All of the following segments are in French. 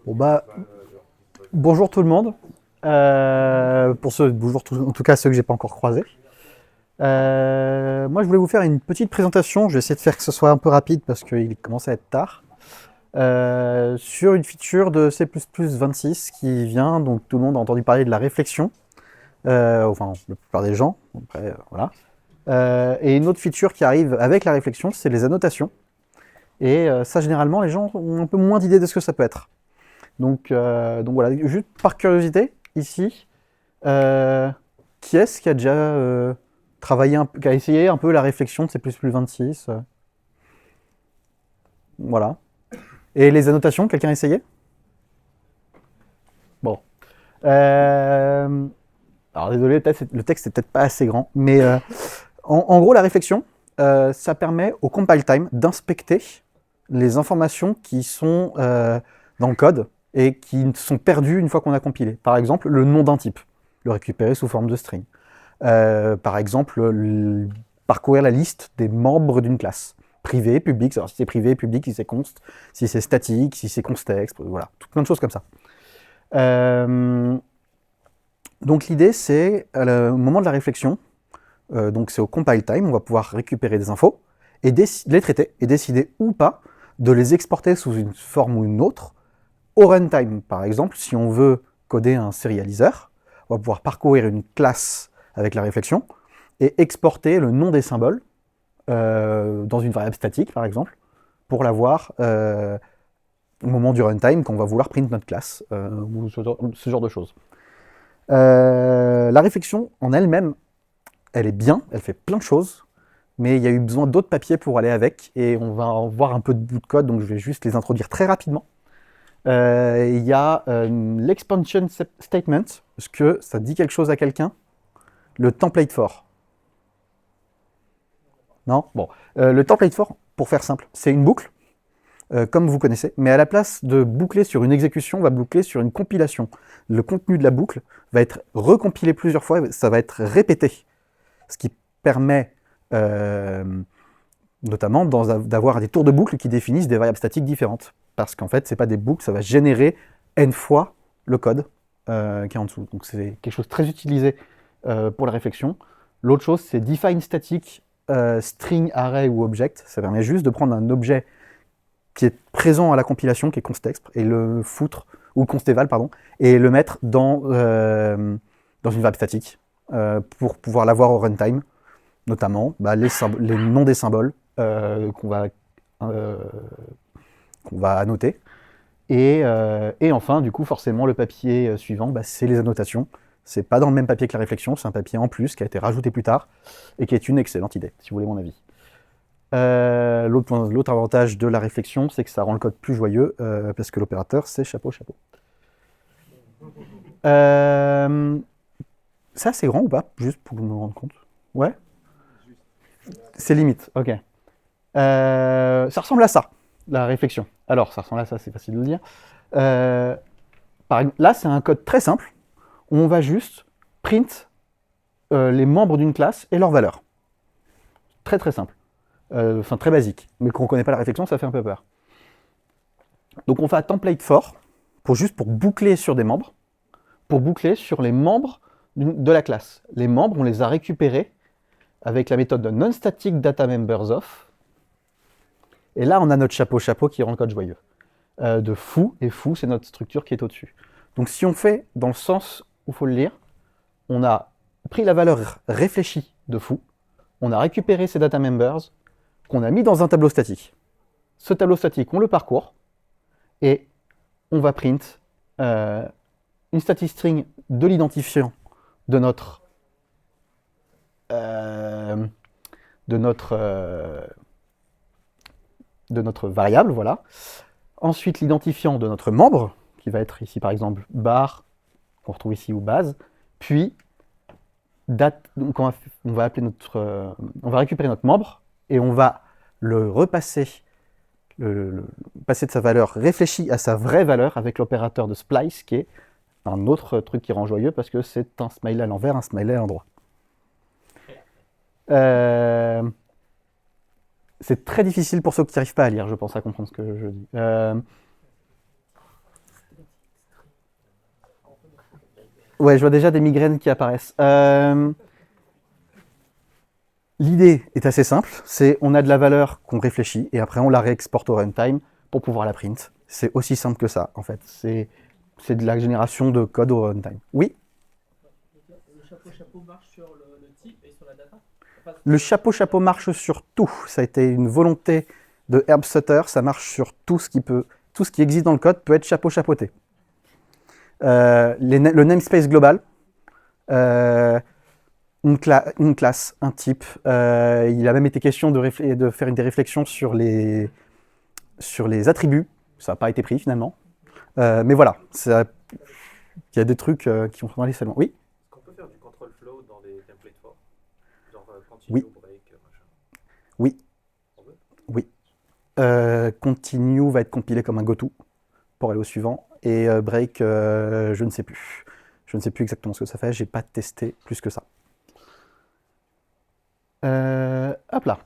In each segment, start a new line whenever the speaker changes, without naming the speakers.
Bon bah, bonjour tout le monde. Bonjour en tout cas ceux que j'ai pas encore croisés. Moi je voulais vous faire une petite présentation. Je vais essayer de faire que ce soit un peu rapide parce qu'il commence à être tard. Sur une feature de C++26 qui vient, donc tout le monde a entendu parler de la réflexion. Enfin la plupart des gens. Après, voilà. Et une autre feature qui arrive avec la réflexion, c'est les annotations. Et ça généralement les gens ont un peu moins d'idées de ce que ça peut être. Donc voilà, juste par curiosité, ici, euh, qui est-ce qui a déjà travaillé, qui a essayé un peu la réflexion de C++26 voilà. Et les annotations, quelqu'un a essayé? Bon. Euh, alors désolé, le texte est peut-être pas assez grand, mais en gros, la réflexion, ça permet au compile time d'inspecter les informations qui sont dans le code et qui sont perdues une fois qu'on a compilé. Par exemple, le nom d'un type, le récupérer sous forme de string. Par exemple, parcourir la liste des membres d'une classe. Privé, public, alors si c'est privé, public, si c'est const, si c'est statique, si c'est constext, voilà, tout plein de choses comme ça. Euh, donc l'idée, c'est au moment de la réflexion, donc c'est au compile time, on va pouvoir récupérer des infos et les traiter et décider ou pas de les exporter sous une forme ou une autre au runtime. Par exemple, si on veut coder un serializer, on va pouvoir parcourir une classe avec la réflexion et exporter le nom des symboles dans une variable statique, par exemple, pour l'avoir au moment du runtime quand on va vouloir print notre classe ou ce genre de choses. La réflexion en elle-même, elle est bien, elle fait plein de choses, mais il y a eu besoin d'autres papiers pour aller avec, et on va en voir un peu de bout de code, donc je vais juste les introduire très rapidement. Il y a l'expansion statement, est-ce que ça dit quelque chose à quelqu'un? Le template for. Non. Bon. Le template for, pour faire simple, c'est une boucle, comme vous connaissez, mais à la place de boucler sur une exécution, on va boucler sur une compilation. Le contenu de la boucle va être recompilé plusieurs fois, ça va être répété, ce qui permet euh, notamment d'avoir des tours de boucle qui définissent des variables statiques différentes. Parce qu'en fait, ce n'est pas des boucles, ça va générer n fois le code qui est en dessous. Donc c'est quelque chose de très utilisé pour la réflexion. L'autre chose, c'est define static string, array ou object. Ça permet juste de prendre un objet qui est présent à la compilation, qui est constext, et le foutre, ou consteval, pardon, et le mettre dans une variable statique pour pouvoir l'avoir au runtime, notamment bah, les noms des symboles euh, qu'on va annoter. Et enfin, du coup, forcément, le papier suivant, bah, c'est les annotations. C'est pas dans le même papier que la réflexion, c'est un papier en plus qui a été rajouté plus tard et qui est une excellente idée, si vous voulez mon avis. L'autre avantage de la réflexion, c'est que ça rend le code plus joyeux parce que l'opérateur, c'est chapeau, chapeau. Euh, Ça, c'est grand ou pas? Juste pour me rendre compte. Ouais, c'est limite, ok. Ça ressemble à ça, la réflexion. Alors, ça ressemble à ça, c'est facile de le dire. Euh, Là, c'est un code très simple. On va juste print les membres d'une classe et leurs valeurs. Très très simple. Enfin, très basique. Mais quand on ne connaît pas la réflexion, ça fait un peu peur. Donc on fait un template for, juste pour boucler sur des membres, pour boucler sur les membres de la classe. Les membres, on les a récupérés avec la méthode de non-static data members of. Et là, on a notre chapeau chapeau qui rend le code joyeux. De foo, et foo, c'est notre structure qui est au-dessus. Donc si on fait dans le sens où il faut le lire, on a pris la valeur réfléchie de foo, on a récupéré ces data members qu'on a mis dans un tableau statique. Ce tableau statique, on le parcourt et on va print une static string de l'identifiant de notre euh, de notre euh, de notre variable, voilà. Ensuite, l'identifiant de notre membre, qui va être ici par exemple bar, qu'on retrouve ici, ou base, puis date, donc va appeler on va récupérer notre membre et on va le repasser, passer de sa valeur réfléchie à sa vraie valeur avec l'opérateur de splice, qui est un autre truc qui rend joyeux parce que c'est un smiley à l'envers, un smiley à l'endroit. Euh, c'est très difficile pour ceux qui n'arrivent pas à lire, je pense, à comprendre ce que je dis. Ouais, je vois déjà des migraines qui apparaissent. L'idée est assez simple, c'est on a de la valeur qu'on réfléchit et après on la réexporte au runtime pour pouvoir la print. C'est aussi simple que ça, en fait. C'est de la génération de code au runtime. Oui,
Le chapeau marche sur le type et sur la data. Enfin,
le chapeau marche sur tout. Ça a été une volonté de Herb Sutter, ça marche sur tout ce qui peut, tout ce qui existe dans le code peut être chapeauté. Le namespace global, euh, une classe, un type. Il a même été question de faire des réflexions sur les attributs. Ça n'a pas été pris finalement. Mais voilà, il y a des trucs qui vont dans les salons. Oui,
Est-ce qu'on peut faire du control flow dans les templates for? Genre continue,
oui,
break, machin.
oui,
On veut?
oui. Continue va être compilé comme un goto pour aller au suivant. Et break, je ne sais plus. Je ne sais plus exactement ce que ça fait. J'ai pas testé plus que ça. Hop là.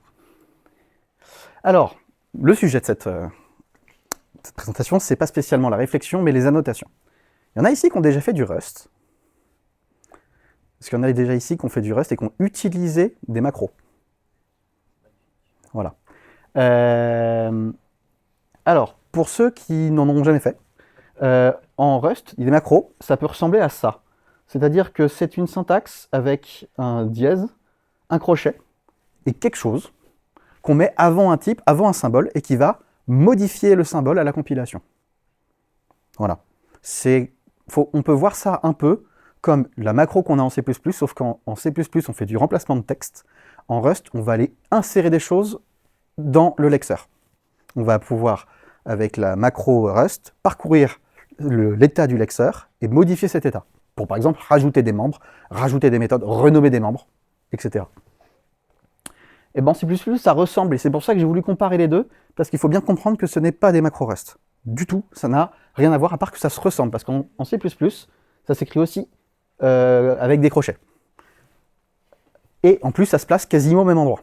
Alors, le sujet de cette présentation, c'est pas spécialement la réflexion, mais les annotations. Il y en a ici qui ont déjà fait du Rust. Parce qu'il y en a déjà ici qui ont fait du Rust et qui ont utilisé des macros. Voilà. Alors, pour ceux qui n'en ont jamais fait, en Rust, des macros, ça peut ressembler à ça. C'est-à-dire que c'est une syntaxe avec un dièse, un crochet et quelque chose qu'on met avant un type, avant un symbole, et qui va modifier le symbole à la compilation. Voilà. On peut voir ça un peu comme la macro qu'on a en C++, sauf qu'en C++, on fait du remplacement de texte. En Rust, on va aller insérer des choses dans le lexer. On va pouvoir, avec la macro Rust, parcourir l'état du lexer et modifier cet état. Pour par exemple rajouter des membres, rajouter des méthodes, renommer des membres, etc. Et ben en C++, ça ressemble, et c'est pour ça que j'ai voulu comparer les deux, parce qu'il faut bien comprendre que ce n'est pas des macros Rust. Du tout, ça n'a rien à voir, à part que ça se ressemble, parce qu'en C++, ça s'écrit aussi avec des crochets. Et en plus, ça se place quasiment au même endroit.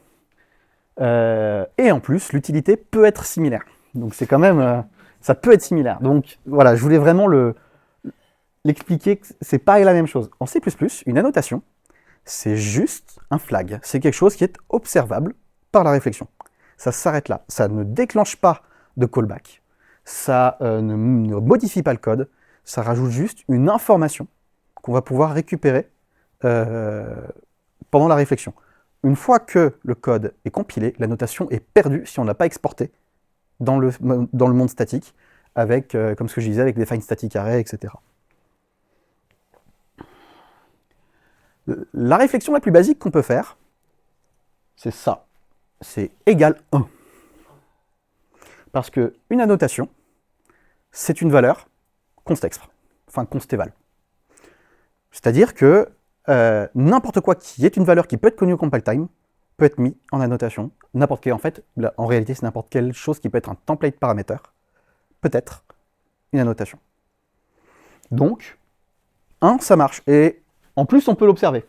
Et en plus, l'utilité peut être similaire. Donc c'est quand même, ça peut être similaire. Donc voilà, je voulais vraiment l'expliquer que c'est pas la même chose. En C++, une annotation, c'est juste un flag. C'est quelque chose qui est observable par la réflexion. Ça s'arrête là. Ça ne déclenche pas de callback. Ça ne modifie pas le code. Ça rajoute juste une information qu'on va pouvoir récupérer pendant la réflexion. Une fois que le code est compilé, la notation est perdue si on ne l'a pas exporté dans le monde statique, avec, comme ce que je disais, avec des define static array, etc. La réflexion la plus basique qu'on peut faire, c'est ça. C'est égal 1. Parce qu'une annotation, c'est une valeur constexpr, enfin consteval. C'est-à-dire que n'importe quoi qui est une valeur qui peut être connue au compile time peut être mis en annotation. N'importe quel, en fait, en réalité, c'est n'importe quelle chose qui peut être un template parameter, peut être une annotation. Donc, 1, ça marche. Et en plus, on peut l'observer.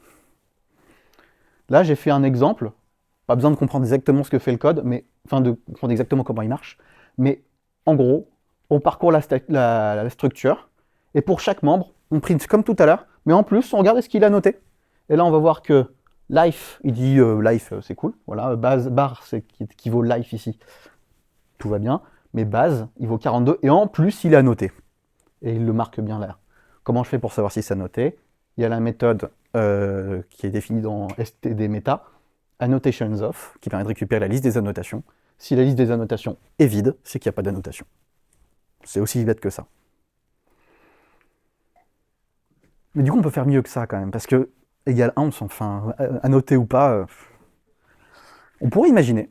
Là, j'ai fait un exemple. Pas besoin de comprendre exactement ce que fait le code, mais enfin de comprendre exactement comment il marche. Mais en gros, on parcourt la structure, et pour chaque membre, on print comme tout à l'heure, mais en plus, on regarde ce qu'il a noté. Et là, on va voir que life, il dit life, c'est cool. Voilà, base, bar, c'est qui vaut life ici. Tout va bien. Mais base, il vaut 42, et en plus, il a noté. Et il le marque bien là. Comment je fais pour savoir si c'est noté? Il y a la méthode qui est définie dans std-meta, annotations of, qui permet de récupérer la liste des annotations. Si la liste des annotations est vide, c'est qu'il n'y a pas d'annotation. C'est aussi bête que ça. Mais du coup, on peut faire mieux que ça quand même, parce que égal 1, enfin, annoté ou pas, on pourrait imaginer,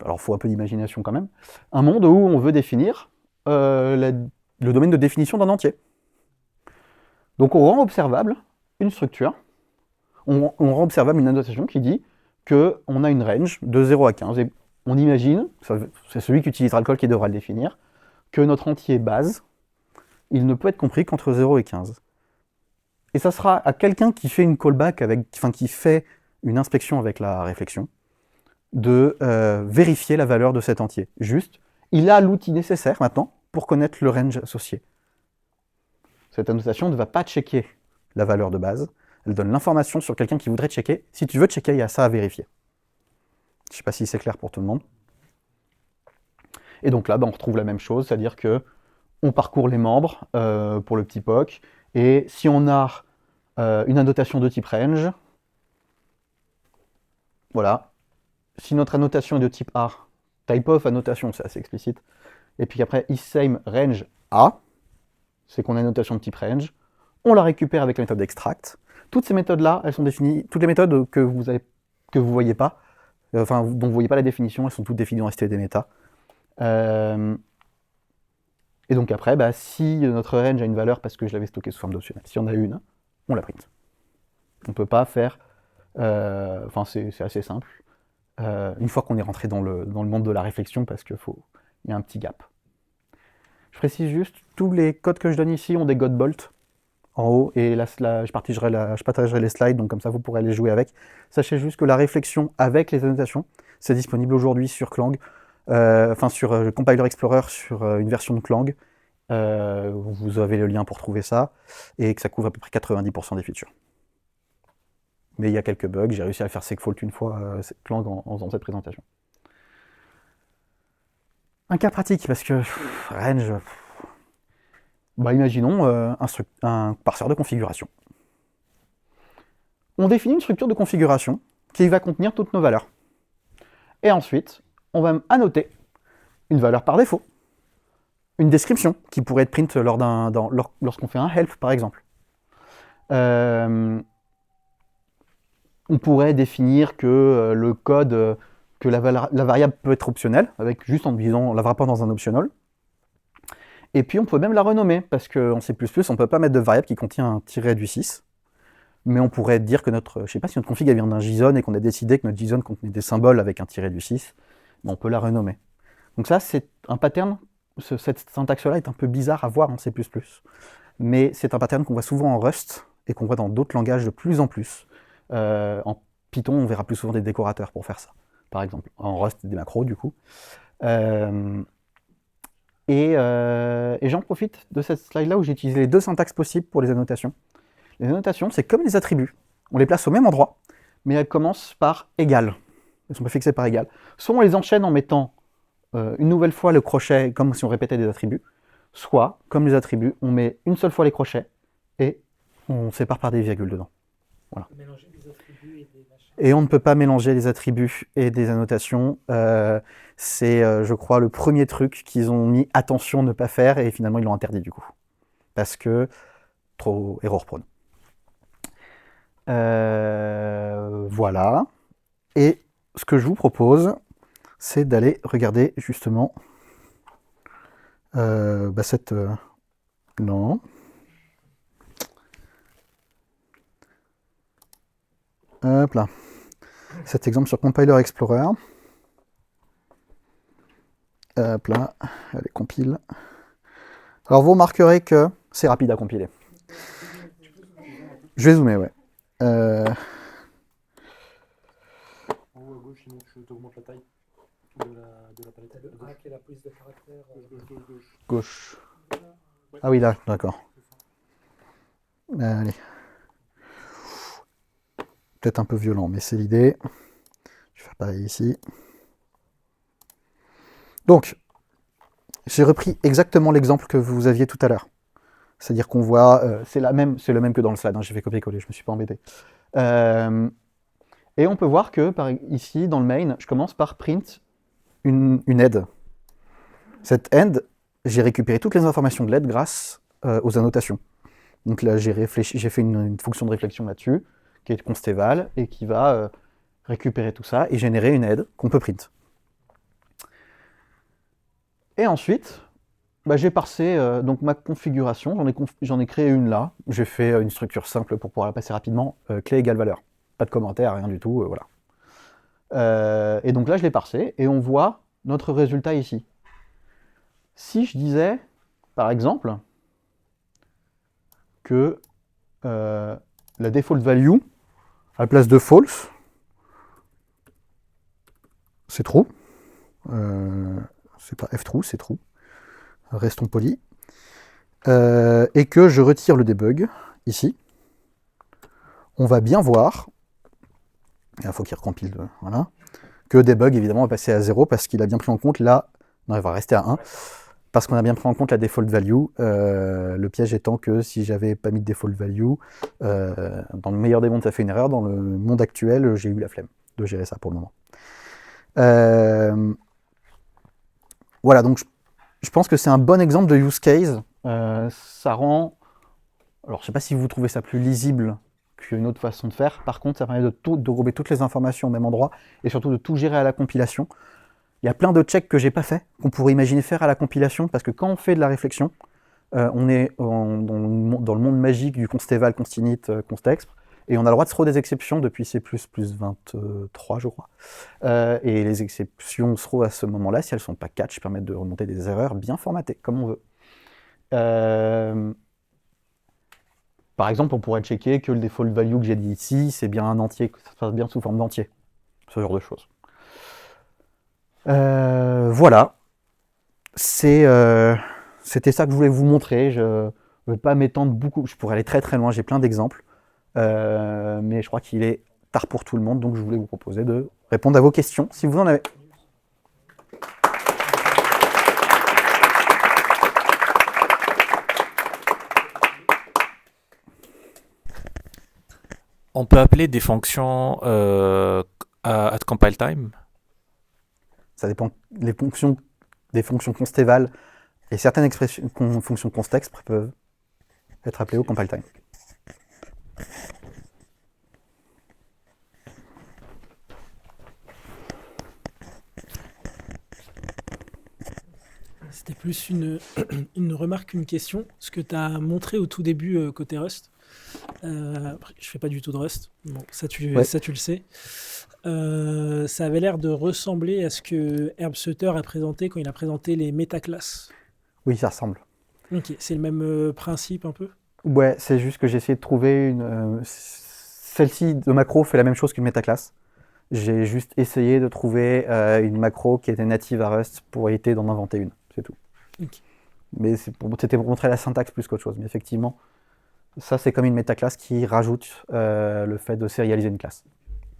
alors il faut un peu d'imagination quand même, un monde où on veut définir le domaine de définition d'un entier. Donc on rend observable une structure, on rend observable une annotation qui dit qu'on a une range de 0 à 15, et on imagine, c'est celui qui utilisera le code qui devra le définir, que notre entier base, il ne peut être compris qu'entre 0 et 15. Et ça sera à quelqu'un qui fait une callback, qui fait une inspection avec la réflexion, de vérifier la valeur de cet entier. Juste, il a l'outil nécessaire maintenant pour connaître le range associé. Cette annotation ne va pas checker la valeur de base, elle donne l'information sur quelqu'un qui voudrait checker. Si tu veux checker, il y a ça à vérifier. Je ne sais pas si c'est clair pour tout le monde. Et donc là, on retrouve la même chose, c'est-à-dire que on parcourt les membres pour le petit POC, et si on a une annotation de type range, voilà. Si notre annotation est de type A, type of annotation, c'est assez explicite, et puis après isSame range A, c'est qu'on a une annotation de type range, on la récupère avec la méthode extract. Toutes ces méthodes-là, elles sont définies, toutes les méthodes que vous voyez pas, dont vous voyez pas la définition, elles sont toutes définies dans std meta. Et donc après, si notre range a une valeur parce que je l'avais stocké sous forme d'optionnel, si on a une, on la print. On ne peut pas faire... c'est assez simple. Une fois qu'on est rentré dans le monde de la réflexion, parce qu'il y a un petit gap. Je précise juste, tous les codes que je donne ici ont des godbolt en haut, et là, je partagerai les slides, donc comme ça vous pourrez aller jouer avec. Sachez juste que la réflexion avec les annotations, c'est disponible aujourd'hui sur Clang, sur Compiler Explorer, sur une version de Clang. Vous avez le lien pour trouver ça, et que ça couvre à peu près 90% des features. Mais il y a quelques bugs, j'ai réussi à faire segfault une fois, Clang en faisant cette présentation. Un cas pratique, parce que range, imaginons un parseur de configuration. On définit une structure de configuration qui va contenir toutes nos valeurs. Et ensuite, on va annoter une valeur par défaut, une description qui pourrait être print lorsqu'on fait un help, par exemple. On pourrait définir que le code, que la variable peut être optionnelle, avec juste en disant on ne la verra pas dans un optional. Et puis on peut même la renommer, parce qu'en C++, on ne peut pas mettre de variable qui contient un tiret du 6. Mais on pourrait dire que je ne sais pas si notre config vient d'un JSON et qu'on a décidé que notre JSON contenait des symboles avec un tiret du 6, mais on peut la renommer. Donc ça, c'est un pattern, cette syntaxe-là est un peu bizarre à voir en C++. Mais c'est un pattern qu'on voit souvent en Rust, et qu'on voit dans d'autres langages de plus en plus. En Python, on verra plus souvent des décorateurs pour faire ça, par exemple. En Rust, des macros, du coup. Et j'en profite de cette slide-là où j'ai utilisé les deux syntaxes possibles pour les annotations. Les annotations, c'est comme les attributs. On les place au même endroit, mais elles commencent par égal. Elles sont pas fixées par égal. Soit on les enchaîne en mettant une nouvelle fois le crochet, comme si on répétait des attributs, soit, comme les attributs, on met une seule fois les crochets et on sépare par des virgules dedans. Voilà.
Mélanger des attributs et des machins.
Et on ne peut pas mélanger les attributs et des annotations. C'est, je crois, le premier truc qu'ils ont mis attention à ne pas faire, et finalement ils l'ont interdit du coup. Parce que trop error prone. Voilà. Et ce que je vous propose, c'est d'aller regarder justement cette... non. Hop là. Cet exemple sur Compiler Explorer. Hop là. Allez, compile. Alors vous remarquerez que c'est rapide à compiler. Je vais zoomer, ouais.
En haut à gauche, sinon tu augmentes la taille de la palette.
Le A qui est la police de caractère.
Gauche. Ah oui, là, d'accord. Allez. Peut-être un peu violent, mais c'est l'idée. Je vais faire pareil ici. Donc, j'ai repris exactement l'exemple que vous aviez tout à l'heure. C'est-à-dire qu'on voit, c'est le même que dans le slide, hein, j'ai fait copier-coller, je ne me suis pas embêté. Et on peut voir que, ici, dans le main, je commence par print une aide. Cette aide, j'ai récupéré toutes les informations de l'aide grâce aux annotations. Donc là, j'ai fait une fonction de réflexion là-dessus, qui est consteval, et qui va récupérer tout ça et générer une aide qu'on peut print. Et ensuite, j'ai parsé donc ma configuration, j'en ai créé une là, j'ai fait une structure simple pour pouvoir la passer rapidement, clé égale valeur. Pas de commentaire, rien du tout, voilà. Et donc là, je l'ai parsé, et on voit notre résultat ici. Si je disais, par exemple, que la default value, à la place de false, c'est true. C'est pas ftrue, c'est true. Restons polis. et que je retire le debug, ici, on va bien voir, il faut qu'il recompile, voilà, que debug, évidemment, va passer à 0 parce qu'il a bien pris en compte là, non, il va rester à 1, parce qu'on a bien pris en compte la default value, le piège étant que si j'avais pas mis de default value, dans le meilleur des mondes, ça fait une erreur, dans le monde actuel, j'ai eu la flemme de gérer ça pour le moment. Voilà, donc je pense que c'est un bon exemple de use case. Ça rend... Alors, je ne sais pas si vous trouvez ça plus lisible qu'une autre façon de faire. Par contre, ça permet de regrouper toutes les informations au même endroit et surtout de tout gérer à la compilation. Il y a plein de checks que j'ai pas fait, qu'on pourrait imaginer faire à la compilation, parce que quand on fait de la réflexion, on est dans le monde magique du consteval, constinit, constexpr, et on a le droit de throw des exceptions depuis C++ 23, je crois. Et les exceptions throw à ce moment-là, si elles ne sont pas catch, permettent de remonter des erreurs bien formatées, comme on veut. Par exemple, on pourrait checker que le default value que j'ai dit ici, c'est bien un entier, que ça se passe bien sous forme d'entier. Ce genre de choses. Voilà. C'était ça que je voulais vous montrer. Je ne vais pas m'étendre beaucoup. Je pourrais aller très très loin, j'ai plein d'exemples. Mais je crois qu'il est tard pour tout le monde, donc je voulais vous proposer de répondre à vos questions, si vous en avez.
On peut appeler des fonctions at compile time.
Ça dépend des fonctions consteval et certaines fonctions constexpr peuvent être appelées au compile time.
C'était plus une remarque qu'une question. Ce que tu as montré au tout début côté Rust. Après, je fais pas du tout de Rust. Bon, ça, tu le sais. Ça avait l'air de ressembler à ce que Herb Sutter a présenté quand il a présenté les métaclasses.
Oui, ça ressemble.
Ok, c'est le même principe un peu.
Ouais, c'est juste que j'ai essayé de trouver une... Celle-ci de macro fait la même chose qu'une métaclasse. J'ai juste essayé de trouver une macro qui était native à Rust pour éviter d'en inventer une, c'est tout.
Okay.
Mais c'était pour montrer la syntaxe plus qu'autre chose. Mais effectivement, ça c'est comme une métaclasse qui rajoute le fait de sérialiser une classe.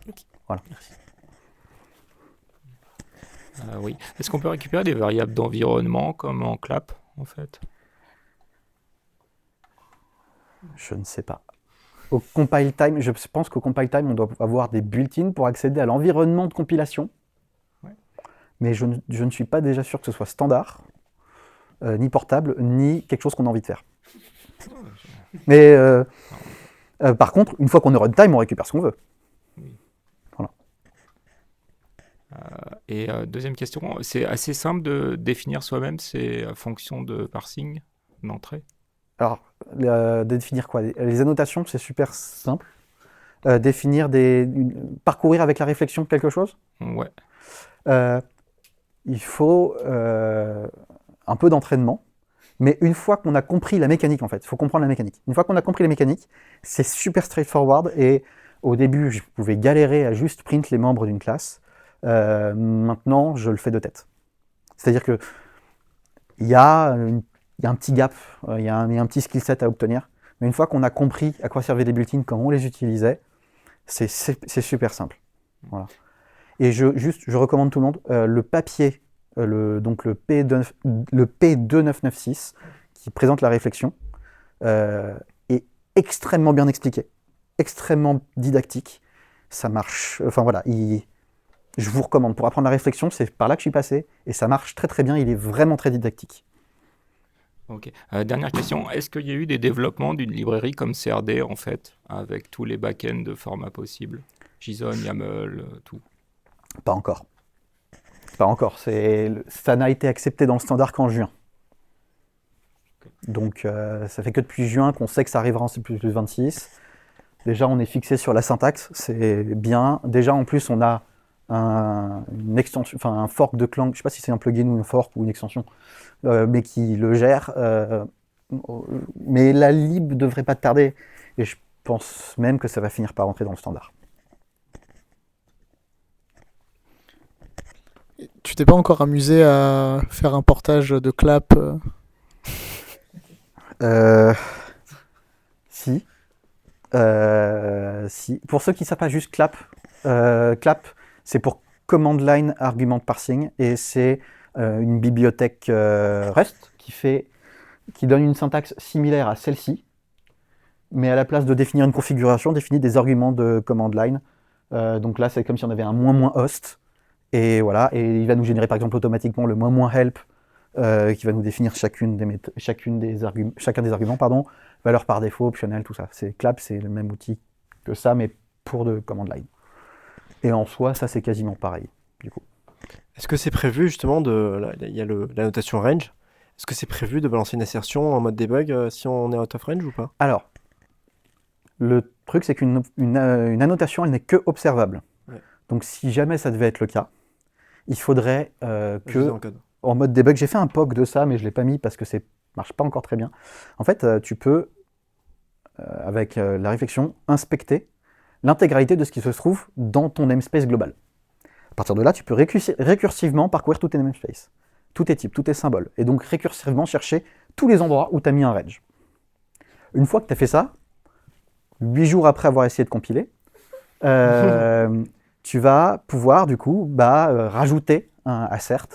Okay.
Voilà.
Merci.
Oui. Est-ce qu'on peut récupérer des variables d'environnement comme en clap, en fait?
Je ne sais pas. Au compile time, je pense qu'au compile time, on doit avoir des built-in pour accéder à l'environnement de compilation. Ouais. Mais je ne suis pas déjà sûr que ce soit standard, ni portable, ni quelque chose qu'on a envie de faire. Mais par contre, une fois qu'on est runtime, on récupère ce qu'on veut.
Oui.
Voilà.
Et deuxième question, c'est assez simple de définir soi-même ces fonctions de parsing d'entrée?
Alors, définir quoi? Les annotations, c'est super simple. Définir parcourir avec la réflexion quelque chose?
Ouais.
Il faut un peu d'entraînement. Mais une fois qu'on a compris la mécanique, en fait, il faut comprendre la mécanique. Une fois qu'on a compris la mécanique, c'est super straightforward. Et au début, je pouvais galérer à juste print les membres d'une classe. Maintenant, je le fais de tête. C'est-à-dire que il y a un petit gap, il y a un petit skill set à obtenir. Mais une fois qu'on a compris à quoi servaient les built-in, comment on les utilisait, c'est super simple. Voilà. Et je recommande tout le monde le papier, donc le P2996, qui présente la réflexion, est extrêmement bien expliqué, extrêmement didactique. Ça marche. Enfin voilà, je vous recommande. Pour apprendre la réflexion, c'est par là que je suis passé, et ça marche très très bien. Il est vraiment très didactique.
Ok. Dernière question, est-ce qu'il y a eu des développements d'une librairie comme CRD, en fait, avec tous les back-ends de format possibles? JSON, YAML, tout?
Pas encore. Pas encore. Ça n'a été accepté dans le standard qu'en juin. Okay. Donc, ça fait que depuis juin qu'on sait que ça arrivera en C++ 26. Déjà, on est fixé sur la syntaxe, c'est bien. Déjà, en plus, on a une extension, enfin un fork de Clang, je ne sais pas si c'est un plugin ou un fork ou une extension, mais qui le gère. Mais la lib ne devrait pas tarder, et je pense même que ça va finir par rentrer dans le standard.
Tu t'es pas encore amusé à faire un portage de clap
Euh, Si. Si. Pour ceux qui ne savent pas, juste clap. Clap, c'est pour command line argument parsing et c'est une bibliothèque Rust qui donne une syntaxe similaire à celle-ci, mais à la place de définir une configuration, définit des arguments de command line. Donc là, c'est comme si on avait un moins host et voilà, et il va nous générer par exemple automatiquement le moins help qui va nous définir chacun des arguments, pardon, valeur par défaut, optionnel, tout ça. Clap, c'est le même outil que ça, mais pour de command line. Et en soi, ça c'est quasiment pareil, du coup.
Est-ce que c'est prévu justement il y a la notation range. Est-ce que c'est prévu de balancer une assertion en mode debug si on est out of range ou pas?
Alors, le truc c'est une annotation, elle n'est que observable.
Ouais.
Donc si jamais ça devait être le cas, il faudrait
Ajouter en code.
en mode debug, j'ai fait un POC de ça, mais je ne l'ai pas mis parce que ça marche pas encore très bien. En fait, tu peux, avec la réflexion, inspecter l'intégralité de ce qui se trouve dans ton namespace global. À partir de là, tu peux récursivement parcourir tous tes namespaces, tous tes types, tous tes symboles, et donc récursivement chercher tous les endroits où tu as mis un range. Une fois que tu as fait ça, 8 jours après avoir essayé de compiler, tu vas pouvoir du coup rajouter un assert,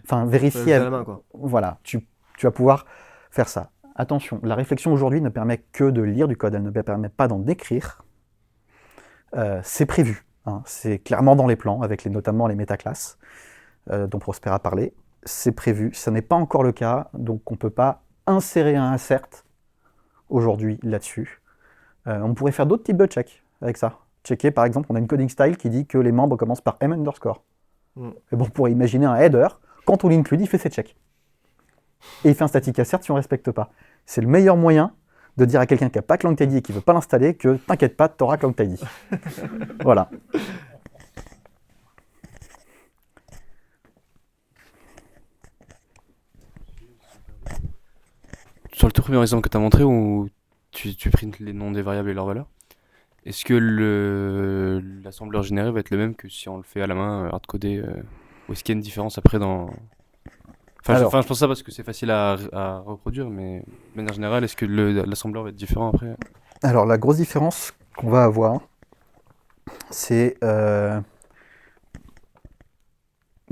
enfin vérifier
à la main, quoi.
Voilà, tu vas pouvoir faire ça. Attention, la réflexion aujourd'hui ne permet que de lire du code, elle ne permet pas d'en écrire. C'est prévu, hein, c'est clairement dans les plans, avec notamment les métaclasses dont Prosper a parlé. C'est prévu, ça n'est pas encore le cas, donc on ne peut pas insérer un assert aujourd'hui là-dessus. On pourrait faire d'autres types de checks avec ça. Checker, par exemple, on a une coding style qui dit que les membres commencent par M underscore. Et bon, on pourrait imaginer un header, quand on l'inclut, il fait ses checks. Et il fait un static assert si on ne respecte pas. C'est le meilleur moyen de dire à quelqu'un qui n'a pas ClangTidy et qui ne veut pas l'installer que t'inquiète pas, tu auras ClangTidy. Voilà.
Sur le tout premier exemple que tu as montré où tu printes les noms des variables et leurs valeurs, est-ce que l'assembleur généré va être le même que si on le fait à la main, hardcodé, ou est-ce qu'il y a une différence après dans... je pense ça parce que c'est facile à reproduire, mais de manière générale, est-ce que l'assembleur va être différent après?
Alors la grosse différence qu'on va avoir, c'est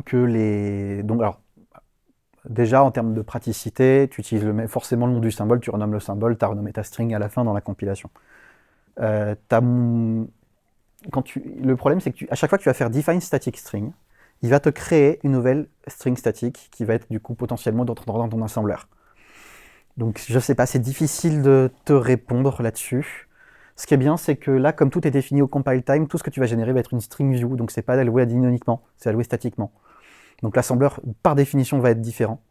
que déjà en termes de praticité, tu utilises forcément le nom du symbole, tu renommes le symbole, tu as renommé ta string à la fin dans la compilation. Le problème c'est que à chaque fois que tu vas faire define static string, il va te créer une nouvelle string statique qui va être du coup potentiellement dans ton assembleur. Donc je sais pas, c'est difficile de te répondre là-dessus. Ce qui est bien, c'est que là, comme tout est défini au compile time, tout ce que tu vas générer va être une string view, donc c'est pas alloué dynamiquement, c'est alloué statiquement. Donc l'assembleur, par définition, va être différent.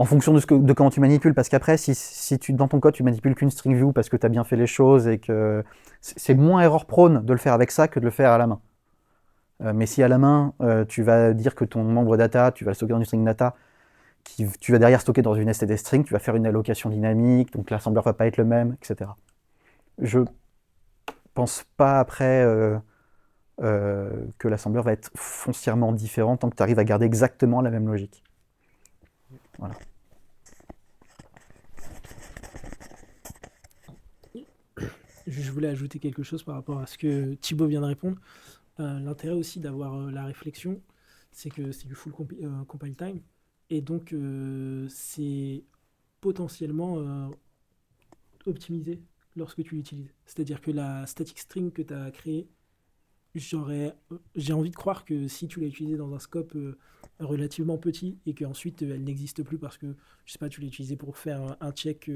En fonction de comment tu manipules, parce qu'après, si dans ton code, tu manipules qu'une string view parce que tu as bien fait les choses et que c'est moins error prone de le faire avec ça que de le faire à la main. Mais si à la main, tu vas dire que ton membre data, tu vas le stocker dans une string data, tu vas derrière stocker dans une std string, tu vas faire une allocation dynamique, donc l'assembleur va pas être le même, etc. Je pense pas après que l'assembleur va être foncièrement différent tant que tu arrives à garder exactement la même logique. Voilà.
Je voulais ajouter quelque chose par rapport à ce que Thibaut vient de répondre. L'intérêt aussi d'avoir la réflexion, c'est que c'est du full compile time, et donc c'est potentiellement optimisé lorsque tu l'utilises. C'est-à-dire que la static string que tu as créée, j'ai envie de croire que si tu l'as utilisée dans un scope relativement petit et qu'ensuite elle n'existe plus parce que, je sais pas, tu l'as utilisée pour faire un check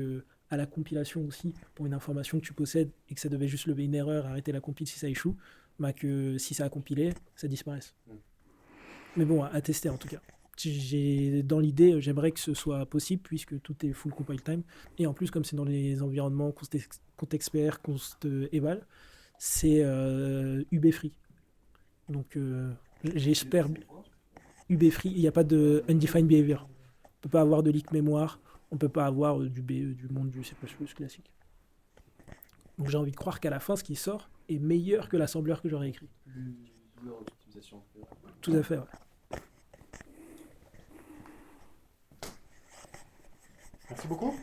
à la compilation aussi, pour une information que tu possèdes et que ça devait juste lever une erreur, arrêter la compile si ça échoue, que si ça a compilé, ça disparaisse. Mais bon, à tester en tout cas. Dans l'idée, j'aimerais que ce soit possible puisque tout est full compile time. Et en plus, comme c'est dans les environnements const.expr, const.eval, c'est UB-free. Donc j'espère... UB-free, il n'y a pas de undefined behavior. On ne peut pas avoir de leak mémoire, on ne peut pas avoir du monde du C++ classique. Donc j'ai envie de croire qu'à la fin, ce qui sort est meilleur que l'assembleur que j'aurais écrit. Tout à fait, ouais.
Merci beaucoup.